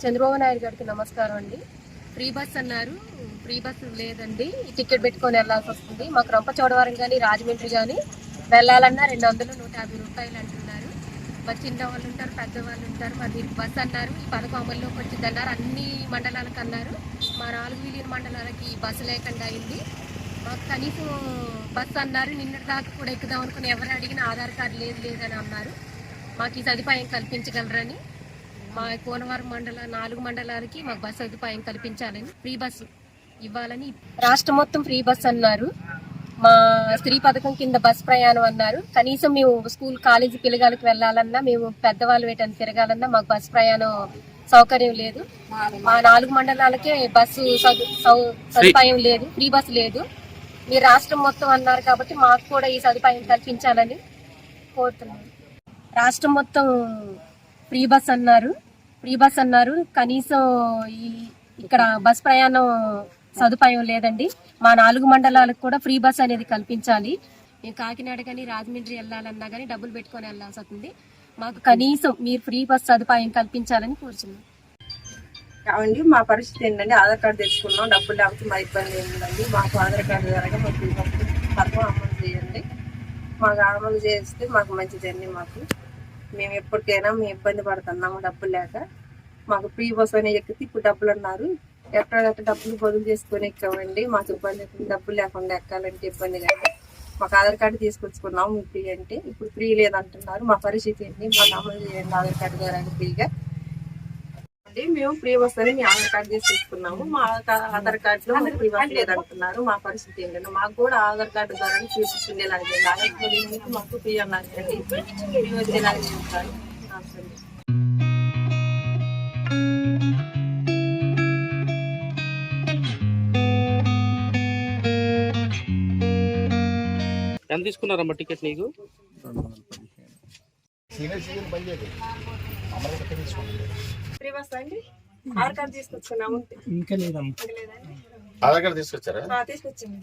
చంద్రబాబు నాయుడు గారికి నమస్కారం అండి. ఫ్రీ బస్ అన్నారు, ఫ్రీ బస్ లేదండి, టికెట్ పెట్టుకొని వెళ్ళాల్సి వస్తుంది. మాకు రంపచోడవరం కానీ రాజమండ్రి కానీ వెళ్ళాలన్నా 200, 150 రూపాయలు అంటున్నారు. మరి చిన్న వాళ్ళు ఉంటారు, పెద్దవాళ్ళు ఉంటారు. మరి బస్ అన్నారు, ఈ పథకం అమల్లోకి వచ్చింది అన్నారు, అన్ని మండలాలకు అన్నారు. మా 4 విలీన మండలాలకి బస్సు లేకుండా అయింది. మాకు కనీసం బస్సు అన్నారు, నిన్నటి దాకా కూడా ఎక్కుదాం అనుకుని ఎవరు అడిగినా ఆధార్ కార్డు లేదని అన్నారు. మాకు ఈ సదుపాయం కల్పించగలరని మా కోనవరం 4 మండలాలకి మాకు బస్సు సదుపాయం కల్పించాలని, ఫ్రీ బస్సు ఇవ్వాలని. రాష్ట్రం మొత్తం ఫ్రీ బస్ అన్నారు. మా స్త్రీ పథకం కింద బస్ ప్రయాణం అన్నారు. కనీసం మేము స్కూల్ కాలేజీ పిల్లగాలకు వెళ్ళాలన్నా, మేము పెద్దవాళ్ళు వేటని తిరగాలన్నా మాకు బస్ ప్రయాణం సౌకర్యం లేదు. మా 4 మండలాలకే బస్సు సదుపాయం లేదు, ఫ్రీ బస్సు లేదు. మీరు రాష్ట్రం మొత్తం అన్నారు కాబట్టి మాకు కూడా ఈ సదుపాయం కల్పించాలని కోరుతున్నాను. రాష్ట్రం మొత్తం ఫ్రీ బస్ అన్నారు, కనీసం ఇక్కడ బస్ ప్రయాణం సదుపాయం లేదండి. మా 4 మండలాలకు కూడా ఫ్రీ బస్ అనేది కల్పించాలి. మేము కాకినాడ కానీ రాజమండ్రి వెళ్ళాలన్నా కానీ డబ్బులు పెట్టుకొని వెళ్ళాల్సి వస్తుంది. మాకు కనీసం మీరు ఫ్రీ బస్ సదుపాయం కల్పించాలని కోరుతున్నాం. కావండి, మా పరిస్థితి ఏంటంటే ఆధార్ కార్డు తెచ్చుకున్నాం, డబ్బులు లేకపోతే మా ఇబ్బంది ఏంటండి. మాకు ఆధార్ కార్డు ద్వారా మాకు ఫ్రీ బస్ పథకం అమలు చేయండి. మాకు అమలు చేస్తే మాకు మంచిదండి. మేము ఎప్పటికైనా మేము ఇబ్బంది పడుతున్నాము డబ్బులు లేక. మాకు ఫ్రీ బస్ అనే ఎక్కితే ఇప్పుడు డబ్బులు అన్నారు, ఎక్కడ డబ్బులు బదులు చేసుకొని ఎక్కామండి. మాకు ఇబ్బంది, డబ్బులు లేకుండా ఎక్కాలంటే ఇబ్బంది కానీ మాకు ఆధార్ కార్డు తీసుకొచ్చుకున్నాము ఫ్రీ అంటే, ఇప్పుడు ఫ్రీ లేదంటున్నారు. మా పరిస్థితి ఏంటి, మాకు అమలు చేయండి ఆధార్ కార్డు ద్వారా ఫ్రీగా. మేము ఫ్రీ బస్ అని మీ ఆధార్ కార్డు తీసుకొచ్చుకున్నాము, మా ఆధార్ కార్డులో ఫ్రీ బస్ లేదంటున్నారు. మా పరిస్థితి ఏంటంటే మాకు కూడా ఆధార్ కార్డు ద్వారా తీసుకుండేలాగా ఆధార్ కార్డు మాకు ఫ్రీ అన్నారు, ఫ్రీ వచ్చేలాగా చెప్తారు. ఎంత తీసుకున్నారమ్మా టికెట్ నీకు? ఫ్రీ బస్ అండి, ఆధార్ కార్డు తీసుకొచ్చుకున్నాము. ఇంకా లేదమ్మా. ఆధార్ కార్డు తీసుకొచ్చారా? తీసుకొచ్చాము.